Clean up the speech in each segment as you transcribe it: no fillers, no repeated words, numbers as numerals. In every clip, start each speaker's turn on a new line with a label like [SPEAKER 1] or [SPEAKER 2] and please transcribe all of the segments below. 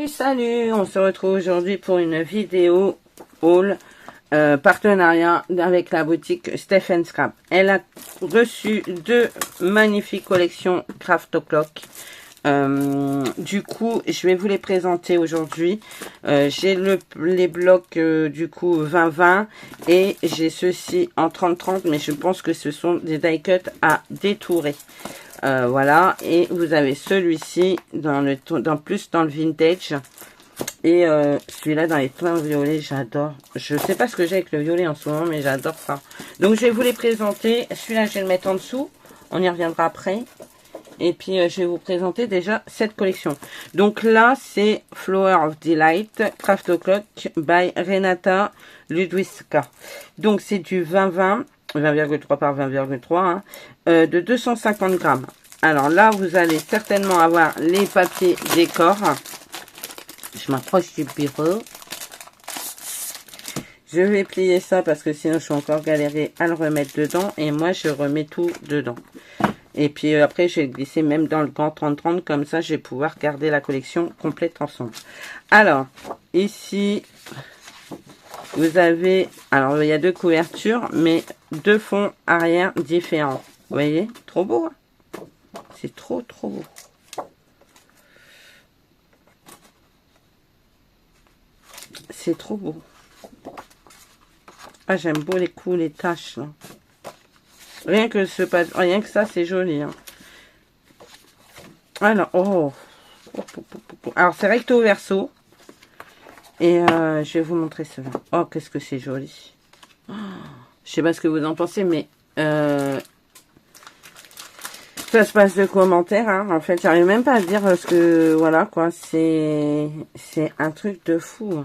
[SPEAKER 1] Salut, on se retrouve aujourd'hui pour une vidéo haul partenariat avec la boutique Steph & Scrap. Elle a reçu deux magnifiques collections Craft O'Clock. Du coup, je vais vous les présenter aujourd'hui. J'ai les blocs du coup 20-20 et j'ai ceux-ci en 30-30, mais je pense que ce sont des die cut à détourer. Voilà, et vous avez celui-ci dans le vintage et celui-là dans les tons violets. J'adore. Je sais pas ce que j'ai avec le violet en ce moment, mais j'adore ça. Donc je vais vous les présenter. Celui-là, je vais le mettre en dessous. On y reviendra après. Et puis je vais vous présenter déjà cette collection. Donc là, c'est Flower of Delight Craft O'Clock by Renata Ludwiska. Donc c'est du 20-20. 20,3 par 20,3 hein, de 250 grammes. Alors là, vous allez certainement avoir les papiers décor. Je m'approche du bureau. Je vais plier ça parce que sinon je suis encore galéré à le remettre dedans. Et moi, je remets tout dedans. Et puis après, je vais le glisser même dans le grand 30-30. Comme ça, je vais pouvoir garder la collection complète ensemble. Alors, ici... vous avez, alors il y a deux couvertures, mais deux fonds arrière différents. Vous voyez, trop beau, hein, c'est trop beau. C'est trop beau. Ah, j'aime beau les coups, les taches. Là. Rien que ça, c'est joli. Hein. Alors, alors c'est recto verso. Et je vais vous montrer cela. Oh, qu'est-ce que c'est joli. Oh, je sais pas ce que vous en pensez, mais ça se passe de commentaires. Hein. En fait, j'arrive même pas à dire ce que... Voilà, quoi. C'est un truc de fou.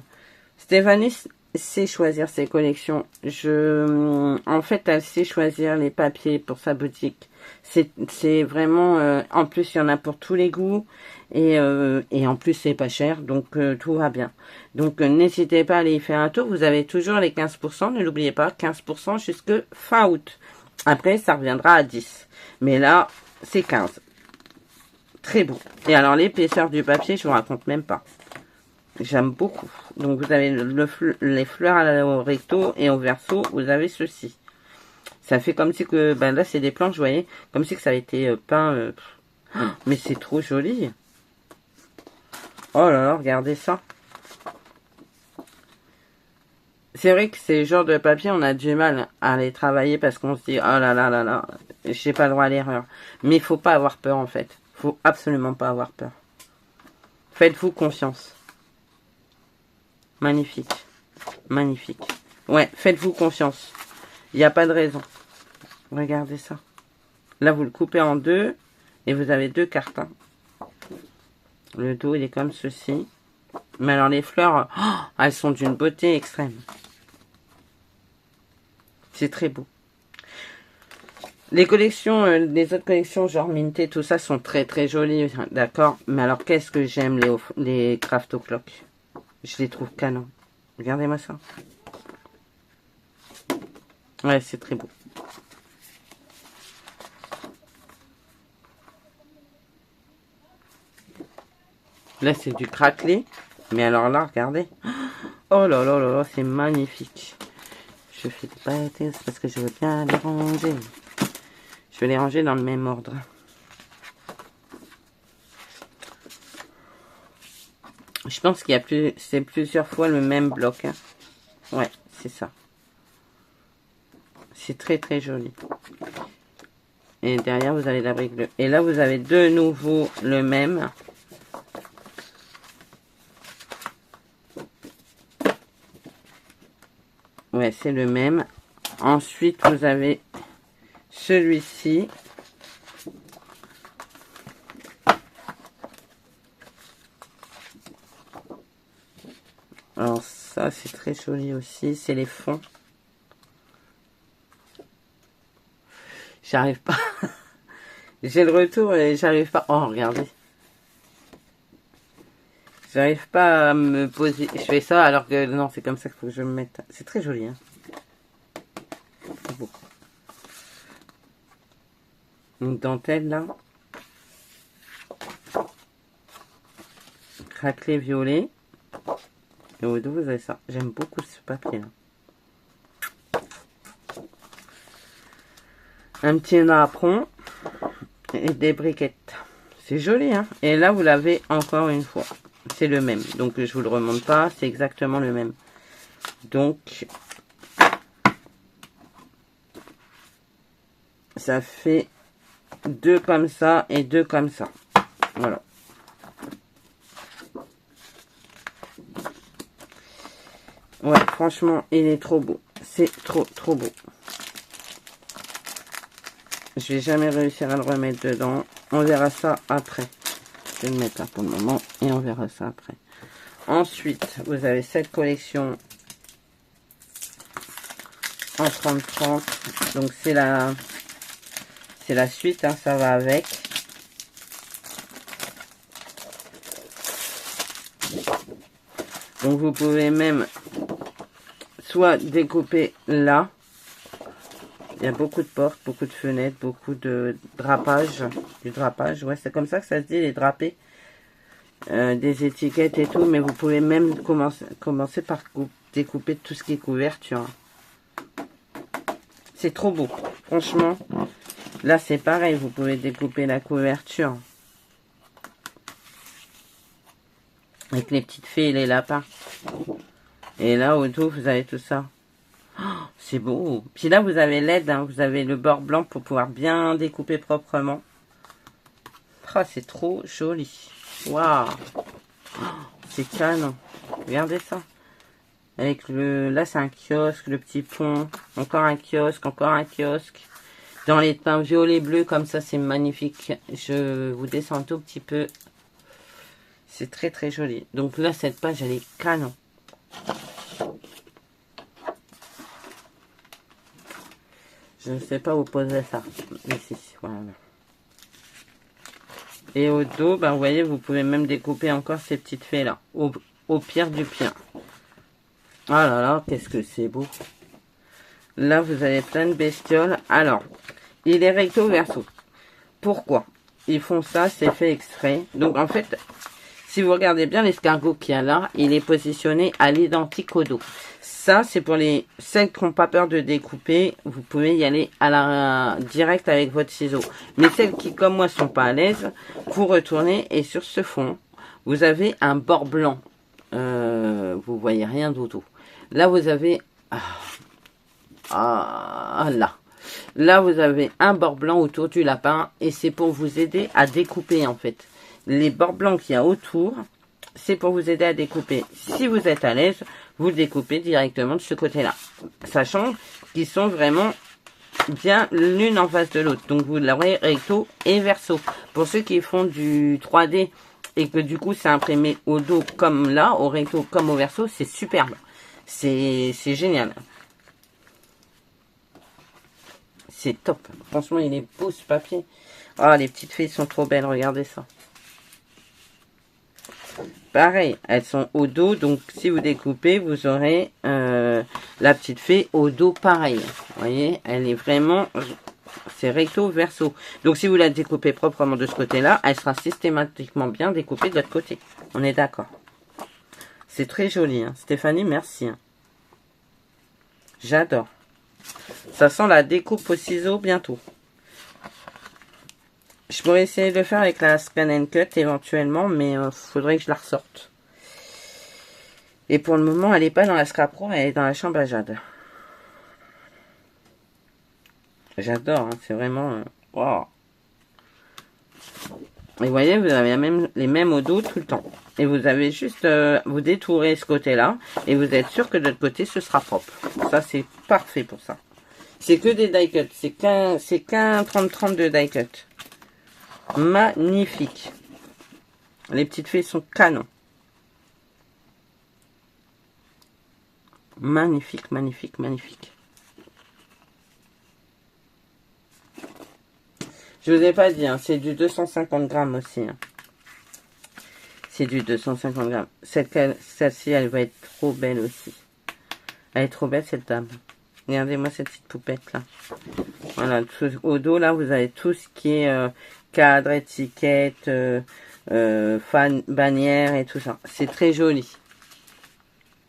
[SPEAKER 1] Stéphanie sait choisir ses collections. En fait, elle sait choisir les papiers pour sa boutique. C'est vraiment... en plus, il y en a pour tous les goûts. Et en plus, c'est pas cher. Donc, tout va bien. Donc, n'hésitez pas à aller y faire un tour. Vous avez toujours les 15%. Ne l'oubliez pas, 15% jusque fin août. Après, ça reviendra à 10. Mais là, c'est 15. Très beau. Et alors, l'épaisseur du papier, je vous raconte même pas. J'aime beaucoup. Donc, vous avez les fleurs au recto et au verso, vous avez ceci. Ça fait comme si que... Ben là, c'est des planches, vous voyez. Comme si que ça avait été peint... mais c'est trop joli. Oh là là, regardez ça. C'est vrai que ces genres de papier, on a du mal à les travailler parce qu'on se dit, oh là là là là, j'ai pas le droit à l'erreur. Mais il faut pas avoir peur en fait. Faut absolument pas avoir peur. Faites-vous confiance. Magnifique. Magnifique. Ouais, faites-vous confiance. Il n'y a pas de raison. Regardez ça. Là, vous le coupez en deux et vous avez deux cartons. Le dos, il est comme ceci. Mais alors, les fleurs, oh, elles sont d'une beauté extrême. C'est très beau. Les collections, les autres collections, genre Minté, tout ça, sont très jolies, d'accord. Mais alors, qu'est-ce que j'aime les Craft O'Clock. Je les trouve canon. Regardez-moi ça. Ouais, c'est très beau. Là, c'est du craquelé. Mais alors là, regardez. Oh là là là là, c'est magnifique. Je fais pas c'est parce que je veux bien les ranger. Je vais les ranger dans le même ordre. Je pense qu'il y a c'est plusieurs fois le même bloc. Hein. Ouais, c'est ça. C'est très joli. Et derrière, vous avez la brique bleue. Et là, vous avez de nouveau le même. Ouais, c'est le même. Ensuite, vous avez celui-ci. Alors ça, c'est très joli aussi. C'est les fonds. J'arrive pas. J'ai le retour et j'arrive pas. Oh, regardez. J'arrive pas à me poser. Je fais ça alors que non, c'est comme ça qu'il faut que je me mette. C'est très joli. Hein. C'est beau. Une dentelle là. craquelé violet. Et au dos, vous avez ça. J'aime beaucoup ce papier-là. Un petit napperon et des briquettes. C'est joli, hein. Et là, vous l'avez encore une fois. C'est le même. Donc, je vous le remonte pas. C'est exactement le même. Donc, ça fait 2 comme ça et 2 comme ça. Voilà. Ouais, franchement, il est trop beau. C'est trop, trop beau. Je vais jamais réussir à le remettre dedans. On verra ça après. Je vais le mettre là pour le moment et on verra ça après. Ensuite, vous avez cette collection en 30-30. Donc, c'est la suite, hein, ça va avec. Donc, vous pouvez même soit découper là. Il y a beaucoup de portes, beaucoup de fenêtres, beaucoup de drapage. Du drapage, ouais, c'est comme ça que ça se dit, les drapés. Des étiquettes et tout, mais vous pouvez même commencer par découper tout ce qui est couverture. C'est trop beau. Franchement, là c'est pareil, vous pouvez découper la couverture. Avec les petites fées et les lapins. Et là, au dos, vous avez tout ça. Oh, c'est beau. Puis là, vous avez l'aide, hein, vous avez le bord blanc pour pouvoir bien découper proprement. Oh, c'est trop joli. Waouh. Oh, c'est canon. Regardez ça. Avec le... Là, c'est un kiosque, le petit pont. Encore un kiosque, encore un kiosque. Dans les teints violet bleu, comme ça, c'est magnifique. Je vous descends un tout petit peu. C'est très, très joli. Donc là, cette page, elle est canon. Je ne sais pas où poser ça. Ici, voilà. Et au dos, ben, vous voyez, vous pouvez même découper encore ces petites fées là. Au pire du pire. Oh là là, qu'est-ce que c'est beau. Là, vous avez plein de bestioles. Alors, il est recto verso. Pourquoi ils font ça? C'est fait exprès. Donc, en fait, si vous regardez bien l'escargot qu'il y a là, il est positionné à l'identique au dos. Ça, c'est pour celles qui n'ont pas peur de découper. Vous pouvez y aller direct avec votre ciseau. Mais celles qui, comme moi, sont pas à l'aise, vous retournez et sur ce fond, vous avez un bord blanc. Vous voyez rien d'autre. Là, vous avez... là. Là, vous avez un bord blanc autour du lapin. Et c'est pour vous aider à découper, en fait. Les bords blancs qu'il y a autour, c'est pour vous aider à découper. Si vous êtes à l'aise, vous le découpez directement de ce côté-là. Sachant qu'ils sont vraiment bien l'une en face de l'autre. Donc, vous l'aurez recto et verso. Pour ceux qui font du 3D et que du coup, c'est imprimé au dos comme là, au recto comme au verso, c'est superbe. C'est génial. C'est top. Franchement, il est beau ce papier. Ah, les petites filles sont trop belles. Regardez ça. Pareil, elles sont au dos, donc si vous découpez, vous aurez la petite fée au dos pareil. Vous voyez, elle est vraiment, c'est recto verso. Donc si vous la découpez proprement de ce côté-là, elle sera systématiquement bien découpée de l'autre côté. On est d'accord. C'est très joli, hein. Stéphanie, merci. Hein. J'adore. Ça sent la découpe au ciseau bientôt. Je pourrais essayer de le faire avec la Scan & Cut éventuellement, mais faudrait que je la ressorte. Et pour le moment, elle n'est pas dans la Scrap Pro, elle est dans la chambre à Jade. J'adore, hein, c'est vraiment... Wow. Et vous voyez, vous avez les mêmes au dos tout le temps. Et vous avez juste... vous détourez ce côté-là, et vous êtes sûr que de l'autre côté, ce sera propre. Ça, c'est parfait pour ça. C'est que des die cut. C'est qu'un 30-30 de die cut. Magnifique. Les petites fées sont canons. Magnifique, magnifique, magnifique. Je vous ai pas dit, hein, c'est du 250 grammes aussi. Hein. C'est du 250 grammes. Celle-ci, elle va être trop belle aussi. Elle est trop belle, cette dame. Regardez-moi cette petite poupette là. Voilà, au dos là, vous avez tout ce qui est cadre, étiquette, fan, bannière et tout ça. C'est très joli.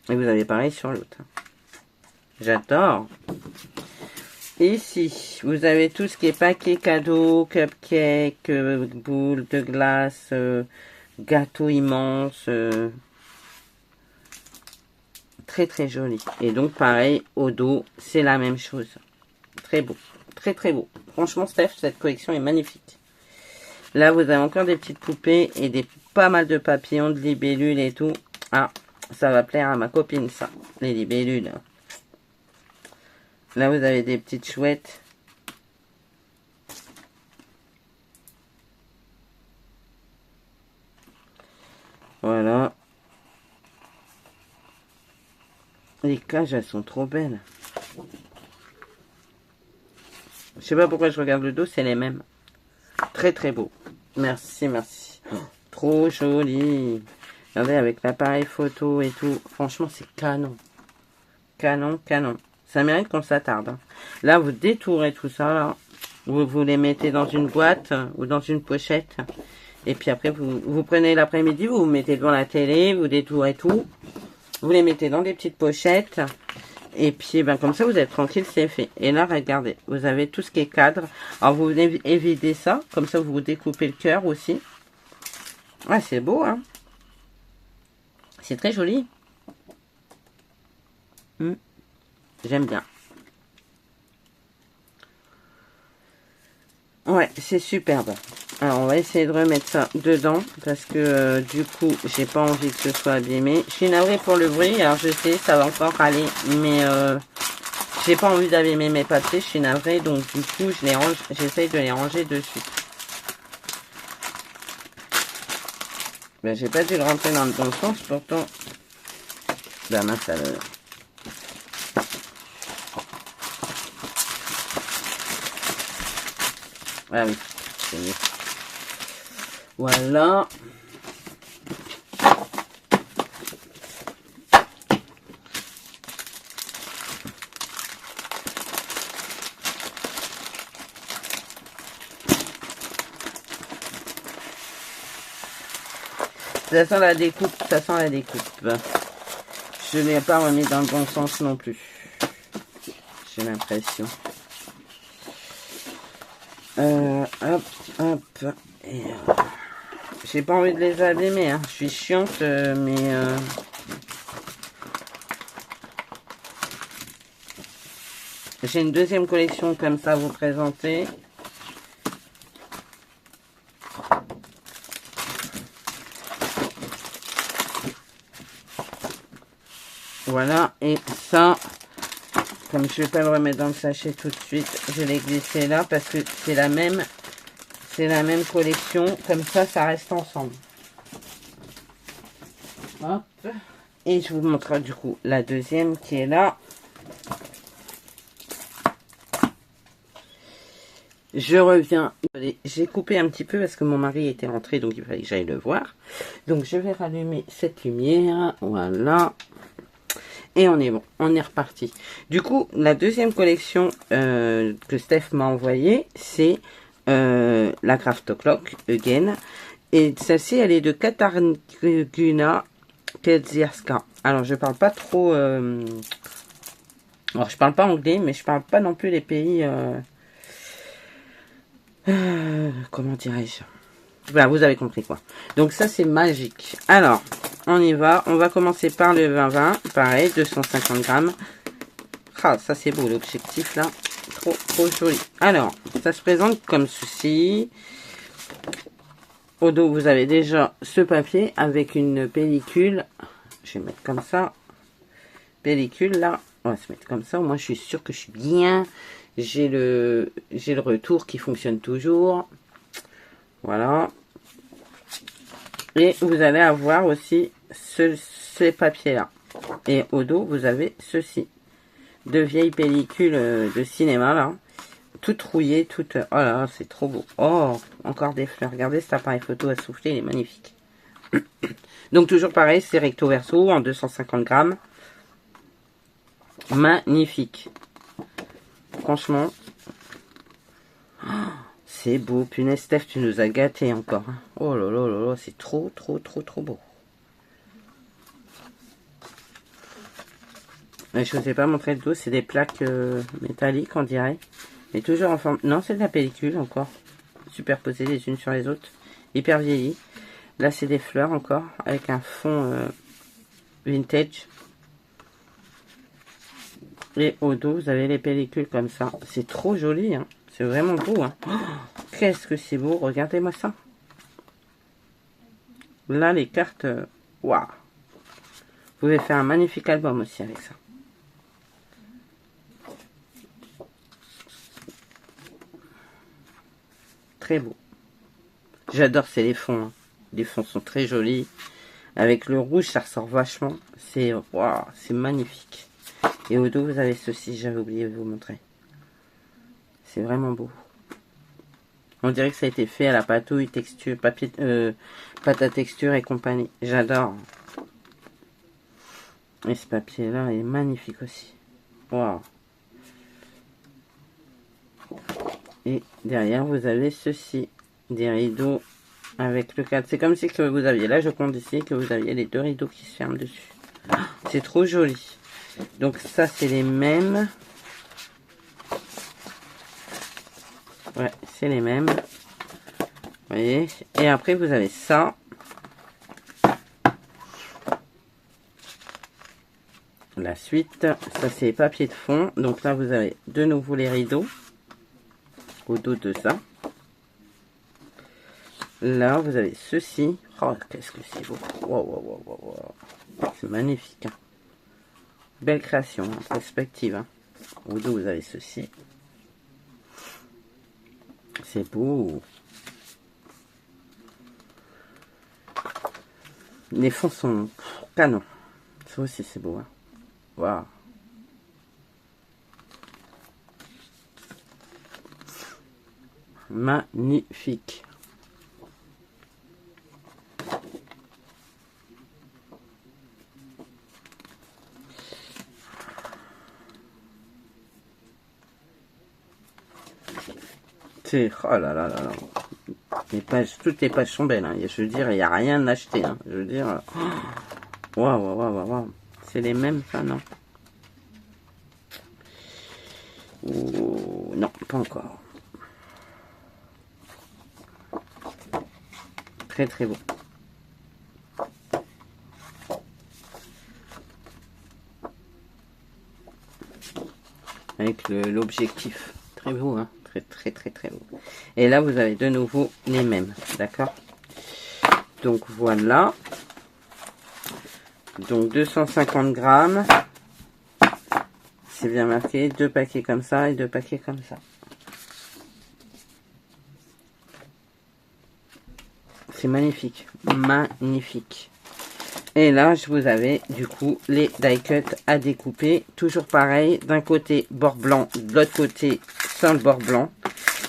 [SPEAKER 1] Et vous avez pareil sur l'autre. J'adore. Ici, vous avez tout ce qui est paquet cadeau, cupcake, boule de glace, gâteau immense. Très très joli. Et donc pareil, au dos, c'est la même chose. Très beau. Très très beau. Franchement, Steph, cette collection est magnifique. Là, vous avez encore des petites poupées et pas mal de papillons, de libellules et tout. Ah, ça va plaire à ma copine, ça. Les libellules. Là, vous avez des petites chouettes. Voilà. Les cages, elles sont trop belles. Je sais pas pourquoi je regarde le dos, c'est les mêmes. Très très beau. Merci, merci. Oh, trop joli. Regardez, avec l'appareil photo et tout. Franchement, c'est canon. Canon, canon. Ça mérite qu'on s'attarde. Hein. Là, vous détourez tout ça. Là. Vous les mettez dans une boîte ou dans une pochette. Et puis après, vous prenez l'après-midi, vous mettez devant la télé, vous détourez tout. Vous les mettez dans des petites pochettes. Et puis, ben, comme ça, vous êtes tranquille, c'est fait. Et là, regardez, vous avez tout ce qui est cadre. Alors, vous évidez ça. Comme ça, vous découpez le cœur aussi. Ouais, c'est beau, hein. C'est très joli. J'aime bien. Ouais, c'est superbe. Alors, on va essayer de remettre ça dedans. Parce que, du coup, j'ai pas envie que ce soit abîmé. Je suis navrée pour le bruit. Alors, je sais, ça va encore aller. Mais, j'ai pas envie d'abîmer mes papiers. Je suis navrée. Donc, du coup, je les range. J'essaye de les ranger dessus. Ben, j'ai pas dû le rentrer dans le bon sens. Pourtant, ben, mince, ça le... Ah oui, c'est mieux. Voilà. Ça sent la découpe, ça sent la découpe. Je ne l'ai pas remis dans le bon sens non plus. J'ai l'impression. Hop, hop. Et j'ai pas envie de les abîmer. Hein. Je suis chiante, mais... j'ai une deuxième collection comme ça à vous présenter. Voilà, et ça, comme je ne vais pas le remettre dans le sachet tout de suite, je l'ai glissé là parce que c'est la même collection. Comme ça reste ensemble. Hop. Et je vous montre du coup la deuxième qui est là. Je reviens. J'ai coupé un petit peu parce que mon mari était rentré, donc il fallait que j'aille le voir. Donc je vais rallumer cette lumière. Voilà. Et on est bon, on est reparti. Du coup, la deuxième collection que Steph m'a envoyée, c'est la Craft Clock, again. Et celle-ci, elle est de Katarzyna Kędzierska. Alors, je parle pas trop... alors, je parle pas anglais, mais je parle pas non plus les pays... comment dirais-je? Voilà, vous avez compris quoi. Donc ça, c'est magique. Alors, on y va. On va commencer par le 20-20. Pareil, 250 grammes. Ah, ça c'est beau, l'objectif là. Trop, trop joli. Alors, ça se présente comme ceci. Au dos, vous avez déjà ce papier avec une pellicule. Je vais mettre comme ça. Pellicule là. On va se mettre comme ça. Au moins, je suis sûre que je suis bien. J'ai le retour qui fonctionne toujours. Voilà. Et vous allez avoir aussi ces papiers-là. Et au dos, vous avez ceci. De vieilles pellicules de cinéma, là. Toutes rouillées, toutes... Oh là, c'est trop beau. Oh, encore des fleurs. Regardez cet appareil photo à souffler, il est magnifique. Donc, toujours pareil, c'est recto verso en 250 grammes. Magnifique. Franchement. Oh, c'est beau. Punaise, Steph, tu nous as gâtés encore. Hein. Oh là là là là, c'est trop, trop, trop, trop beau. Mais je ne vous ai pas montré le dos, c'est des plaques métalliques, on dirait. Mais toujours en forme... Non, c'est de la pellicule encore. Superposées les unes sur les autres. Hyper vieilli. Là, c'est des fleurs encore, avec un fond vintage. Et au dos, vous avez les pellicules comme ça. C'est trop joli, hein. C'est vraiment beau, hein. Oh, qu'est-ce que c'est beau, regardez-moi ça. Là, les cartes, waouh. Vous pouvez faire un magnifique album aussi avec ça. Très beau. J'adore, c'est les fonds. Hein. Les fonds sont très jolis. Avec le rouge, ça ressort vachement. C'est waouh, c'est magnifique. Et au dos, vous avez ceci, j'avais oublié de vous montrer. C'est vraiment beau. On dirait que ça a été fait à la patouille, texture, papier, pâte à texture et compagnie. J'adore. Et ce papier-là est magnifique aussi. Waouh. Et derrière, vous avez ceci. Des rideaux avec le cadre. C'est comme si que vous aviez, là je compte ici, que vous aviez les deux rideaux qui se ferment dessus. C'est trop joli. Donc ça, c'est les mêmes. Ouais, c'est les mêmes. Vous voyez. Et après, vous avez ça. La suite, ça c'est les papiers de fond. Donc là, vous avez de nouveau les rideaux. Au dos de ça. Là, vous avez ceci. Oh, qu'est-ce que c'est beau. Wow, wow, wow, wow, wow. C'est magnifique. Hein. Belle création, hein, perspective. Hein. Au dos, vous avez ceci. C'est beau. Les fonds sont canons. Ça aussi, c'est beau. Hein. Waouh. Magnifique. C'est... Oh là là là là. Les pages, toutes les pages sont belles. Hein. Je veux dire, il n'y a rien à acheter. Hein. Je veux dire... Waouh, waouh, waouh, waouh. C'est les mêmes, ça, non? Oh, non, pas encore. Très, très beau. Avec l'objectif. Très beau, hein. Très, très, très, très beau. Et là, vous avez de nouveau les mêmes. D'accord? Donc, voilà. Donc, 250 grammes. C'est bien marqué. 2 paquets comme ça et 2 paquets comme ça. C'est magnifique. Magnifique. Et là, je vous avais du coup les die cut à découper. Toujours pareil, d'un côté bord blanc, de l'autre côté sans le bord blanc.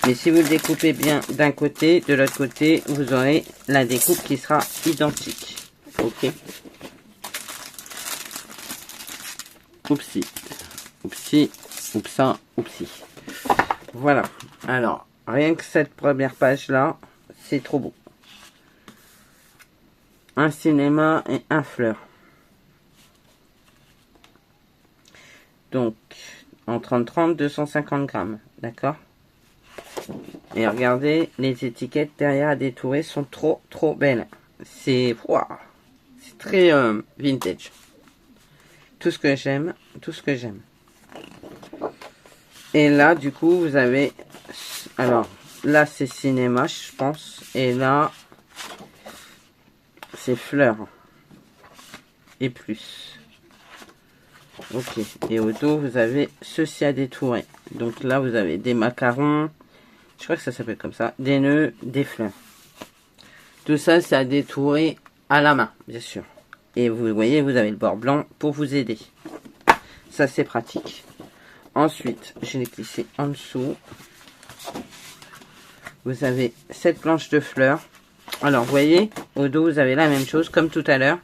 [SPEAKER 1] Mais si vous le découpez bien d'un côté, de l'autre côté, vous aurez la découpe qui sera identique. Ok. Oupsie. Oupsie. Oupsa. Oupsie. Voilà. Alors, rien que cette première page là, c'est trop beau. Un cinéma et un fleur. Donc, en 30-30, 250 grammes. D'accord? Et regardez, les étiquettes derrière à détourer sont trop, trop belles. C'est très vintage. Tout ce que j'aime, tout ce que j'aime. Et là, du coup, vous avez... Alors, là, c'est cinéma, je pense. Et là... c'est fleurs et plus. Ok. Et au dos, vous avez ceci à détourer. Donc là, vous avez des macarons. Je crois que ça s'appelle comme ça. Des nœuds, des fleurs. Tout ça, c'est à détourer à la main, bien sûr. Et vous voyez, vous avez le bord blanc pour vous aider. Ça, c'est pratique. Ensuite, je l'ai glissé en dessous. Vous avez cette planche de fleurs. Alors, vous voyez, au dos, vous avez la même chose, comme tout à l'heure.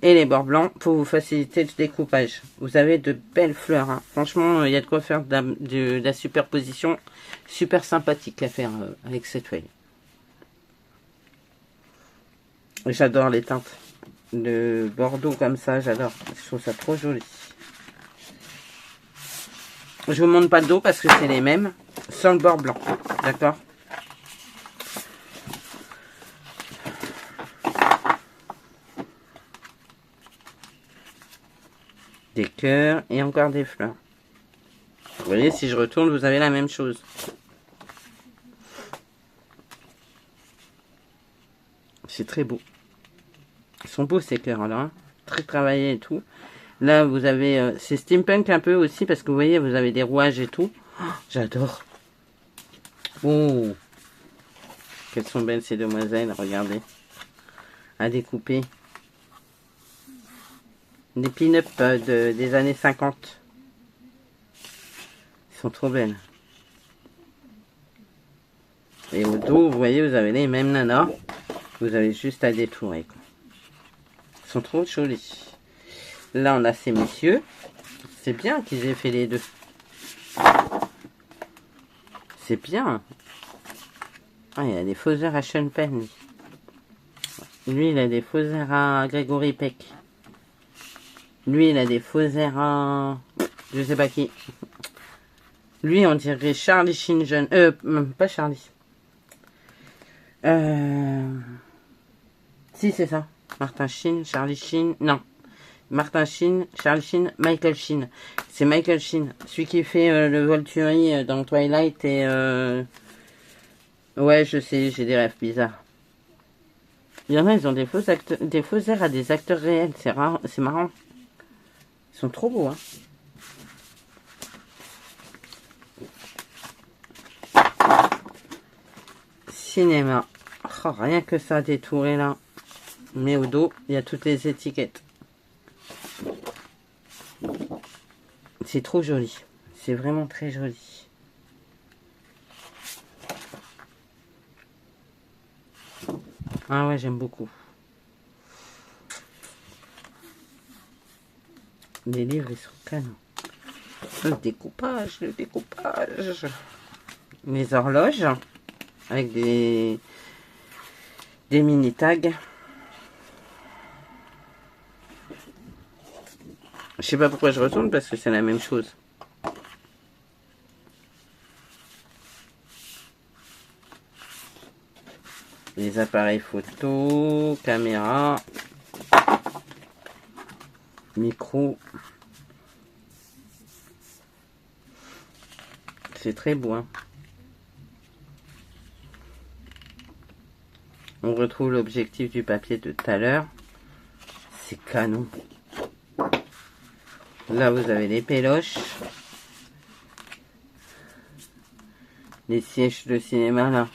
[SPEAKER 1] et les bords blancs pour vous faciliter le découpage. Vous avez de belles fleurs, hein. Franchement, il y a de quoi faire de la superposition super sympathique à faire avec cette feuille. J'adore les teintes de Bordeaux comme ça, j'adore. Je trouve ça trop joli. Je vous montre pas le dos parce que c'est les mêmes, sans le bord blanc, d'accord? Des cœurs et encore des fleurs. Vous voyez, si je retourne, vous avez la même chose. C'est très beau. Ils sont beaux ces cœurs-là, hein. Très travaillés et tout. Là, vous avez... c'est steampunk un peu aussi, parce que vous voyez, vous avez des rouages et tout. Oh, j'adore. Oh, quelles sont belles ces demoiselles, regardez. À découper. Des pin-up des années 50. Ils sont trop belles. Et au dos, vous voyez, vous avez les mêmes nanas. Vous avez juste à détourer, quoi. Ils sont trop jolis. Là, on a ces messieurs. C'est bien qu'ils aient fait les deux. C'est bien. Ah, il y a des faux airs à Sean Penn. Lui, il a des faux airs à Gregory Peck. Lui, il a des faux airs à... je sais pas qui. Lui, on dirait Charlie Sheen jeune. Pas Charlie. Si, c'est ça. Martin Sheen, Charlie Sheen. Non. Martin Sheen, Charlie Sheen, Michael Sheen. C'est Michael Sheen. Celui qui fait le Volturi dans Twilight et... ouais, je sais, j'ai des rêves bizarres. Il y en a, ils ont des faux acteurs, des faux airs à des acteurs réels. C'est rare, c'est marrant. Ils sont trop beaux, hein. Cinéma. Oh, rien que ça, détouré là. Mais au dos, il y a toutes les étiquettes. C'est trop joli. C'est vraiment très joli. Ah ouais, j'aime beaucoup. Les livres, ils sont canons. Le découpage, le découpage. Les horloges. Avec des mini tags. Je sais pas pourquoi je retourne parce que c'est la même chose. Les appareils photo, caméra, micro. C'est très beau, hein. On retrouve l'objectif du papier de tout à l'heure. C'est canon. Là, vous avez les péloches. Les sièges de cinéma, là.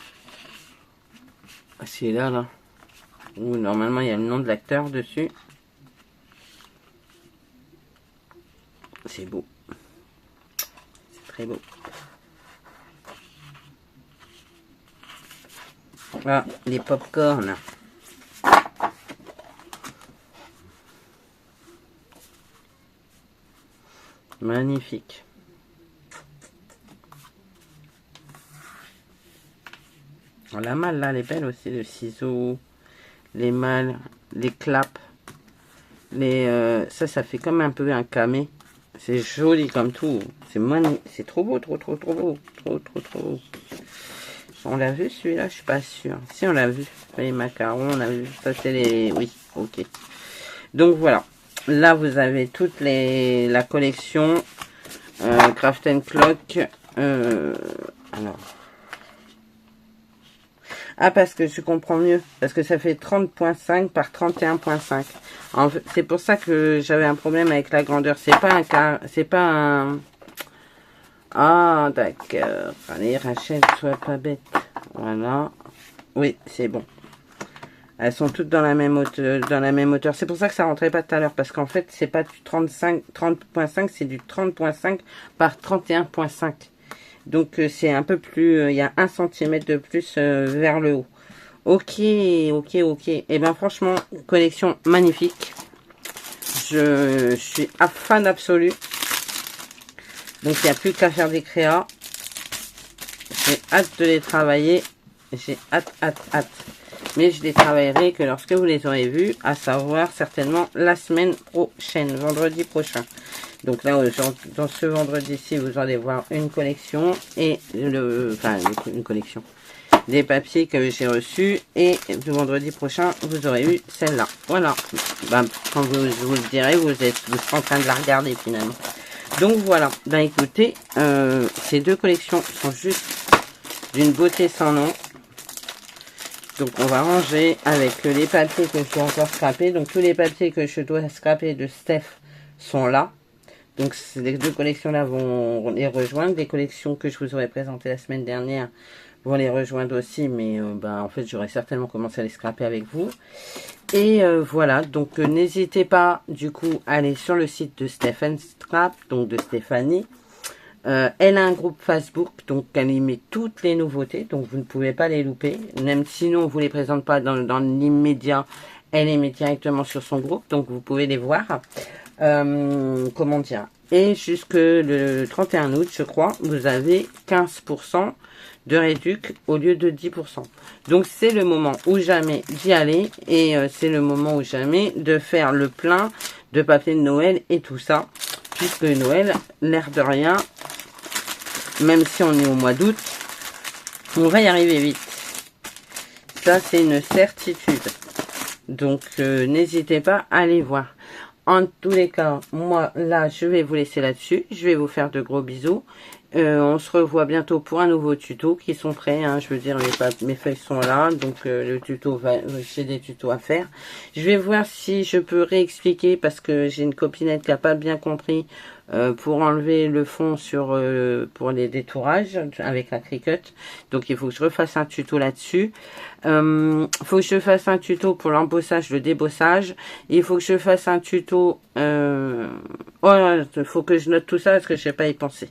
[SPEAKER 1] C'est là, là. Où normalement, il y a le nom de l'acteur dessus. C'est beau. C'est très beau. Ah, les pop-corn. Magnifique. La malle là, elle est belle aussi, le ciseau, les malles, les claps, ça fait comme un peu un camé. C'est joli comme tout. C'est magnifique, c'est trop beau, trop beau, trop beau. On l'a vu celui-là, je suis pas sûre. Si on l'a vu, les macarons, on a vu. Ça c'est les, oui, ok. Donc voilà. Là vous avez toute la collection Craft & Clock. Alors. Ah, parce que je comprends mieux. Parce que ça fait 30.5 par 31.5. C'est pour ça que j'avais un problème avec la grandeur. C'est pas un cas. C'est pas un... Ah, d'accord. Allez, Rachel, sois pas bête. Voilà. Oui, c'est bon. Elles sont toutes dans la même hauteur. C'est pour ça que ça rentrait pas tout à l'heure. Parce qu'en fait, c'est pas du 30.5, c'est du 30.5 par 31.5. Donc, c'est un peu plus... il y a 1 cm de plus vers le haut. Ok. Et ben franchement, collection magnifique. je suis à fan absolue. Donc, il n'y a plus qu'à faire des créas. J'ai hâte de les travailler. J'ai hâte. Mais je les travaillerai que lorsque vous les aurez vus, à savoir certainement la semaine prochaine, vendredi prochain. Donc là, dans ce vendredi-ci, vous allez voir une collection et une collection des papiers que j'ai reçus. Et le vendredi prochain, vous aurez eu celle-là. Voilà. Ben, quand vous le direz, vous serez en train de la regarder finalement. Donc voilà. Ben écoutez, ces deux collections sont juste d'une beauté sans nom. Donc on va ranger avec les papiers que je dois encore scraper. Donc tous les papiers que je dois scraper de Steph sont là. Donc les deux collections-là vont les rejoindre. Les collections que je vous aurais présentées la semaine dernière vont les rejoindre aussi. Mais en fait, j'aurais certainement commencé à les scraper avec vous. Et voilà, donc n'hésitez pas du coup à aller sur le site de Stephen Scrap, donc de Stéphanie. Elle a un groupe Facebook, donc elle y met toutes les nouveautés, donc vous ne pouvez pas les louper. Même sinon, on vous les présente pas dans l'immédiat, elle les met directement sur son groupe, donc vous pouvez les voir. Comment dire? Et jusque le 31 août, je crois, vous avez 15% de réduc au lieu de 10%. Donc c'est le moment ou jamais d'y aller et c'est le moment ou jamais de faire le plein de papier de Noël et tout ça. Puisque Noël, l'air de rien, même si on est au mois d'août, on va y arriver vite. Ça, c'est une certitude. Donc, n'hésitez pas à aller voir. En tous les cas, moi, là, je vais vous laisser là-dessus. Je vais vous faire de gros bisous. On se revoit bientôt pour un nouveau tuto qui sont prêts. Hein, je veux dire, mes feuilles sont là. Donc, le tuto, j'ai des tutos à faire. Je vais voir si je peux réexpliquer parce que j'ai une copinette qui n'a pas bien compris pour enlever le fond pour les détourages avec la Cricut. Donc, il faut que je refasse un tuto là-dessus. Faut que je fasse un tuto pour l'embossage, le débossage. Il faut que je fasse un tuto. Faut que je note tout ça parce que je sais pas y penser.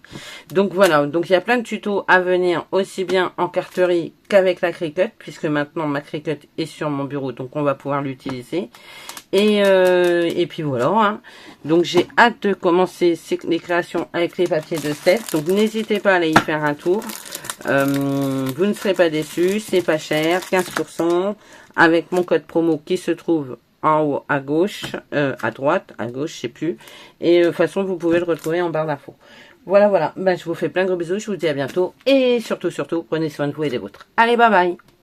[SPEAKER 1] Donc voilà, donc il y a plein de tutos à venir aussi bien en carterie qu'avec la Cricut puisque maintenant ma Cricut est sur mon bureau, donc on va pouvoir l'utiliser. Et puis voilà. Hein. Donc j'ai hâte de commencer les créations avec les papiers de Steph. Donc n'hésitez pas à aller y faire un tour. Vous ne serez pas déçus, c'est pas cher, 15% avec mon code promo qui se trouve en haut à gauche, à droite, à gauche, je sais plus. Et de toute façon, vous pouvez le retrouver en barre d'infos. Voilà. Ben, je vous fais plein de gros bisous, je vous dis à bientôt. Et surtout, prenez soin de vous et des vôtres. Allez, bye bye.